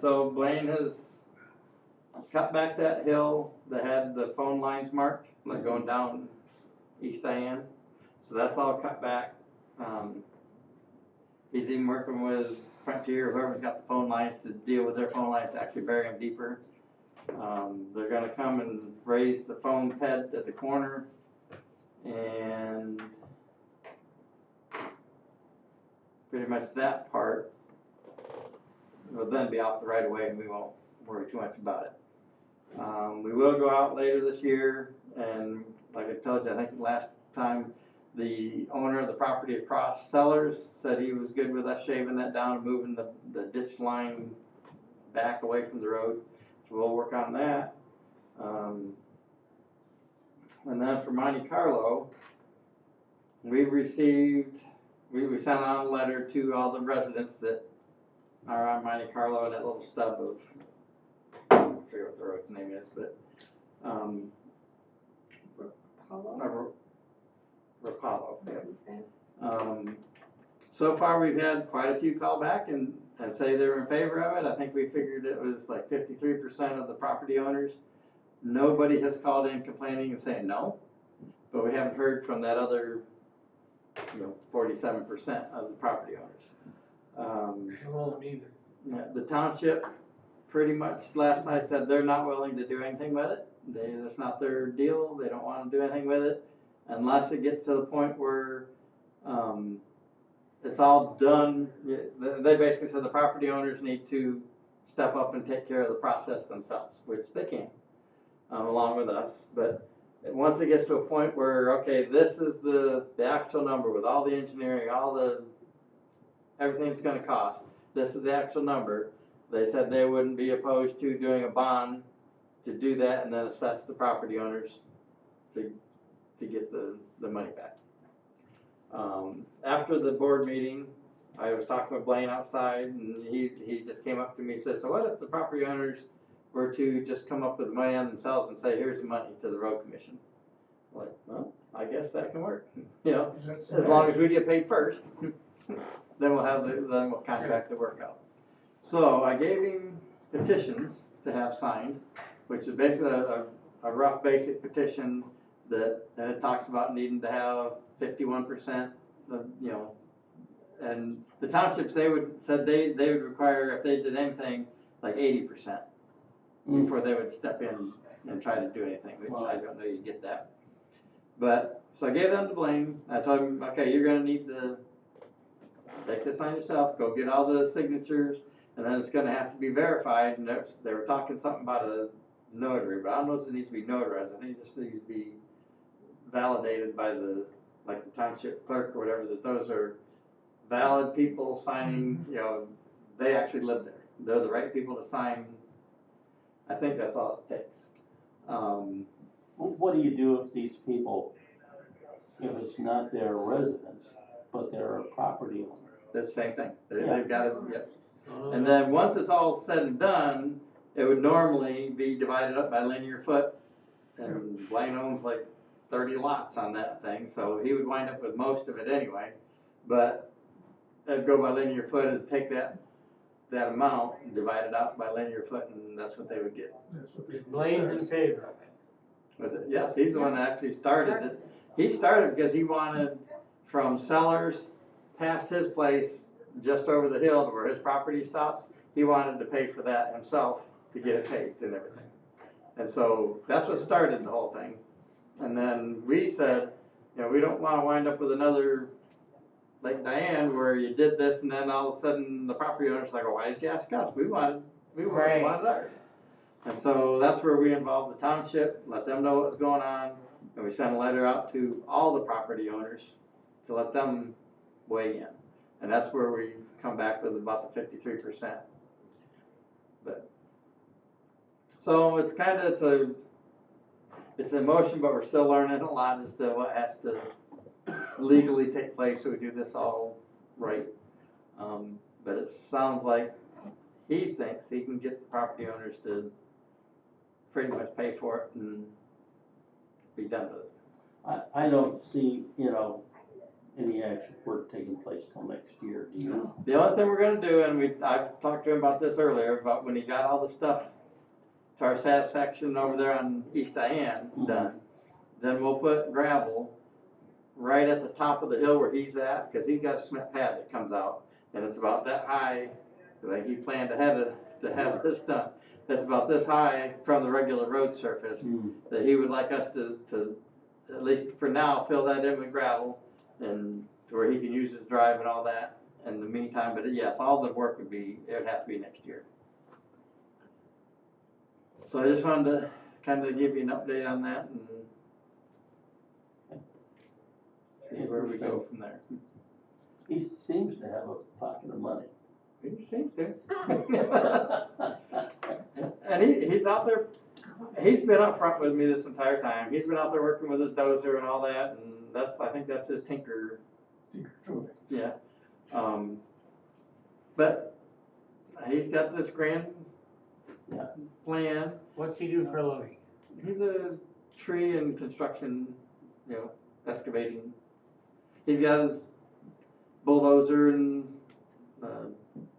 So Blaine has cut back that hill that had the phone lines marked, like going down East Diane. So that's all cut back. He's even working with Frontier, whoever's got the phone lines, to deal with their phone lines, to actually bury them deeper. They're gonna come and raise the phone ped at the corner, and pretty much that part will then be off the right of way, and we won't worry too much about it. We will go out later this year, and like I told you, I think last time, the owner of the property across, Sellers, said he was good with us shaving that down and moving the ditch line back away from the road. So we'll work on that. And then for Monte Carlo, we sent out a letter to all the residents that are on Monte Carlo and that little stub of, I forget what the road's name is, but Rapallo. So far we've had quite a few call back and say they were in favor of it. I think we figured it was like 53% of the property owners. Nobody has called in complaining and saying no, but we haven't heard from that other, 47% of the property owners. The township pretty much last night said they're not willing to do anything with it. That's not their deal. They don't want to do anything with it unless it gets to the point where it's all done. They basically said the property owners need to step up and take care of the process themselves, which they can, along with us. But once it gets to a point where, okay, this is the actual number with all the engineering, everything it's going to cost, this is the actual number, they said they wouldn't be opposed to doing a bond to do that and then assess the property owners to get the money back. After the board meeting, I was talking with Blaine outside, and he just came up to me and said, so what if the property owners were to just come up with the money on themselves and say, here's the money to the road commission? I'm like, well, I guess that can work. As long as we get paid first, then we'll contract the work out. So I gave him petitions to have signed, which is basically a rough basic petition that it talks about needing to have 51% of, and the townships, said they would require, if they did anything, like 80% before they would step in and try to do anything, which I don't know you get that. But, so I gave them to Blaine. I told him, okay, you're gonna need to take this on yourself, go get all the signatures, and then it's gonna have to be verified, and they were talking something about a notary, but I don't know if it needs to be notarized. I think it just needs to be validated by the township clerk or whatever, that those are valid people signing, they actually live there. They're the right people to sign. I think that's all it takes. What do you do if these people, if it's not their residence, but they're a property owner? That's the same thing. They've got to, yes. And then once it's all said and done, it would normally be divided up by linear foot. And Blaine owns like 30 lots on that thing, so he would wind up with most of it anyway. But it'd go by linear foot and take that amount and divide it out by linear foot, and that's what they would get. Blaine's in favor of it. Was it? Yes, he's the one that actually started it. He started because he wanted from Sellers past his place, just over the hill to where his property stops. He wanted to pay for that himself to get it paved and everything. And so that's what started the whole thing. And then we said, we don't want to wind up with another Lake Diane where you did this and then all of a sudden the property owner's like, well, why did you ask us? We wanted ours. And so that's where we involved the township, let them know what was going on, and we sent a letter out to all the property owners to let them weigh in. And that's where we come back with about the 53%. But so it's kind of it's an emotion, but we're still learning a lot as to what has to legally take place so we do this all right. But it sounds like he thinks he can get the property owners to pretty much pay for it and be done with it. I don't see, any actual work taking place till next year, do you know? The only thing we're gonna do, and I've talked to him about this earlier, but when he got all the stuff to our satisfaction over there on East Diane done, then we'll put gravel right at the top of the hill where he's at, cause he's got a cement pad that comes out, and it's about that high, like he planned to have this done. That's about this high from the regular road surface, that he would like us to, at least for now, fill that in with gravel, and to where he can use his drive and all that in the meantime, but yes, all the work would have to be next year. So I just wanted to kind of give you an update on that and see where we go from there. He seems to have a pocket of money. He seems to. And he's out there, he's been up front with me this entire time. He's been out there working with his dozer and all that, and I think that's his tinker. Yeah. But he's got this grand plan. What's he do for a living? He's a tree and construction, excavating. He's got his bulldozer and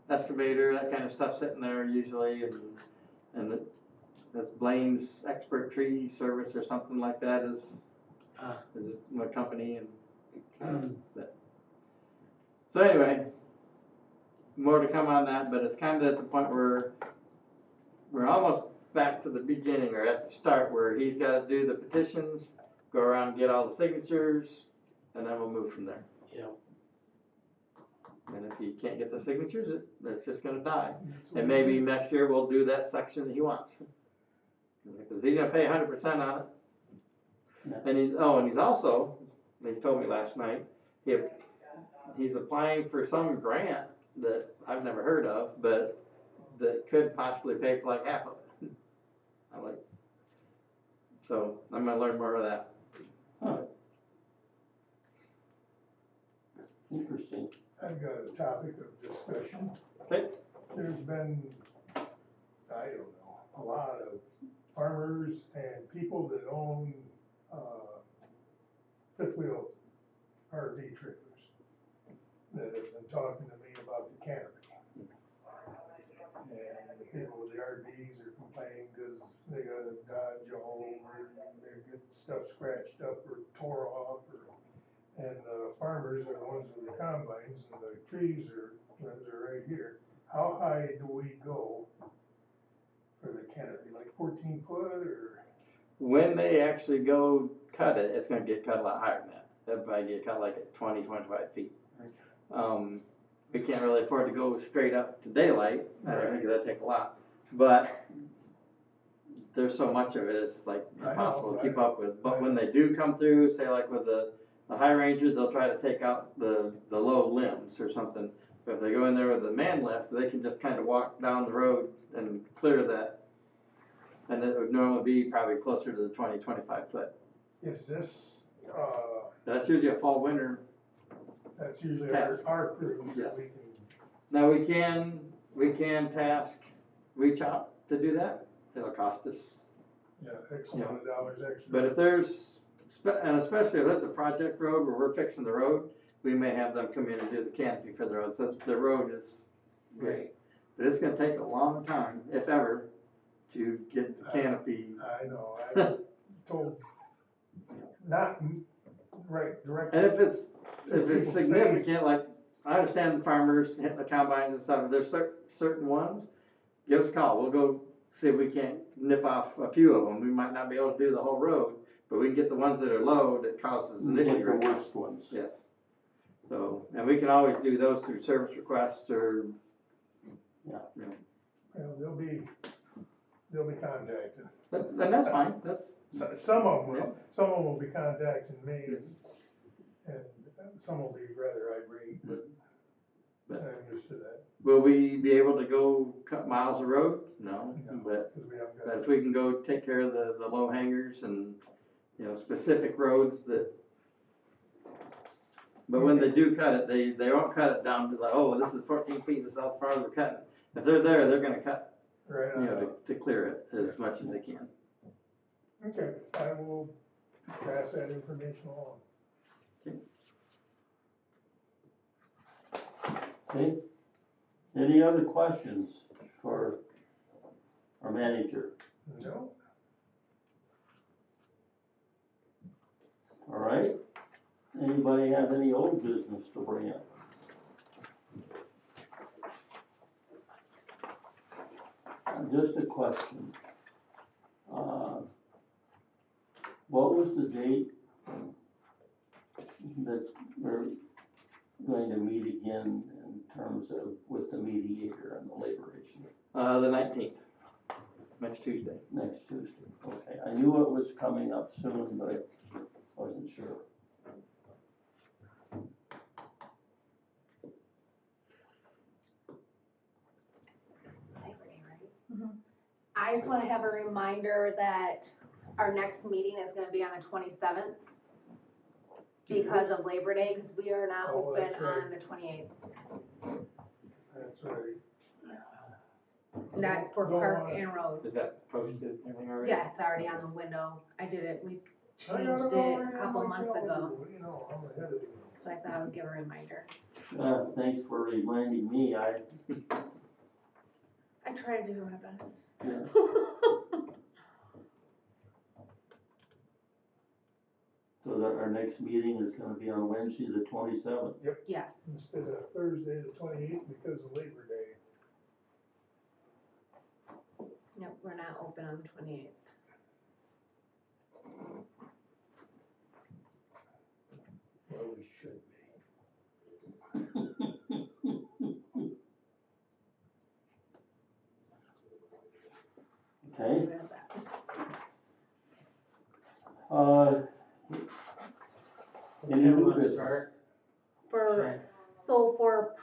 excavator, that kind of stuff sitting there usually, and that's Blaine's Expert Tree Service or something like that is this my company and so anyway, more to come on that, but it's kind of at the point where we're almost back to the beginning or at the start where he's got to do the petitions, go around and get all the signatures, and then we'll move from there. Yeah. And if he can't get the signatures, it's just gonna die. And maybe next year we'll do that section that he wants. Because he's gonna pay 100% on it. And he's also, he told me last night, he's applying for some grant that I've never heard of, but that could possibly pay for like half of it. So I'm gonna learn more of that. Interesting. I've got a topic of discussion. Okay. There's been, I don't know, a lot of farmers and people that own fifth wheel RV trailers that have been talking to me about the canopy. And the people with the RVs are complaining because they gotta dodge a hole or they get stuff scratched up or tore off and the farmers are the ones with the combines, and the trees are right here. How high do we go for the canopy, like 14 foot or? When they actually go cut it, it's gonna get cut a lot higher than that. It'll probably get cut like at 20, 25 feet. We can't really afford to go straight up to daylight. I think that'd take a lot. But there's so much of it, it's like impossible to keep up with. But when they do come through, say like with the high rangers, they'll try to take out the low limbs or something. But if they go in there with a man lift, they can just kind of walk down the road and clear that. And it would normally be probably closer to the 20, 25 foot. Is this, That's usually a fall winter. that's usually Task. our crews Yes. that we can. Now we can task reach out to do that. It'll cost us. Yeah, X amount of dollars extra. But if there's, and especially if it's a project road where we're fixing the road, we may have them come in and do the canopy for the road, so the road is great. But it's gonna take a long time, if ever, to get the canopy. I know, I told, not right directly. And if it's People's significant, face. like, I understand the farmers hitting the combines and stuff, if there's certain ones, give us a call, we'll go see if we can't nip off a few of them. We might not be able to do the whole road, but we can get the ones that are low that causes an issue. Get the worst ones. Yes. So, and we can always do those through service requests or. Yeah. Well, they'll be contacted. And that's fine, Some of them will be contacting me and some will be rather irate, but I'm used to that. will we be able to go cut miles of road? No, but 'Cause we haven't got. But if we can go take care of the low hangers and, specific roads that. But when they do cut it, they won't cut it down to like, oh, this is 14 feet, this is how far we're cutting. If they're there, they're gonna cut, Right on. to clear it as much as they can. Okay, I will pass that information along. Okay, any other questions for our manager? No, All right, anybody have any old business to bring up? Just a question. What was the date that we're going to meet again in terms of with the mediator and the labor issue? The 19th, next Tuesday. Next Tuesday, okay. I knew it was coming up soon, but I wasn't sure. I just wanna have a reminder that our next meeting is gonna be on the 27th because of Labor Day, cause we are not Oh, open that's right. on the 28th. that's right. Not for Go Park on. and Road. Is that posted, everything already? Yeah, it's already on the window. I did it, we I changed got it already a on couple my months ago, calendar, you know, I'm ahead of you. so I thought I would give a reminder. Thanks for reminding me, I try to do my best. yeah. So that our next meeting is gonna be on Wednesday, the 27th. Yes, Instead of Thursday, the 28th, because of Labor Day. nope, we're not open on the 28th. Well, we should be. Okay, Leave it at that. any Kevin new wants to business? start. For, so for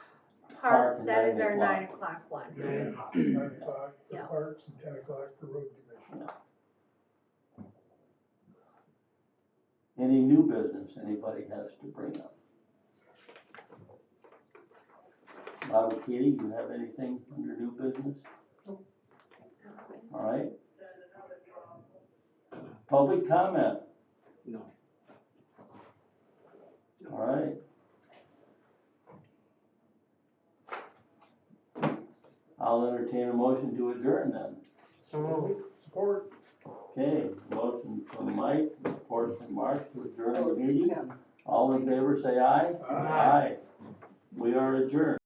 Park Park, and that is 9 our o'clock. 9 o'clock one. 9 o'clock. 9 o'clock for Yeah. parks and 10 o'clock for road commission. Any new business anybody has to bring up? Bob or Katie, you have anything under new business? All right. Public comment, No. all right. I'll entertain a motion to adjourn then. So moved. Support. Okay, motion from Mike, support from Mark to adjourn the meeting. All in favor, say aye. Aye. Aye. We are adjourned.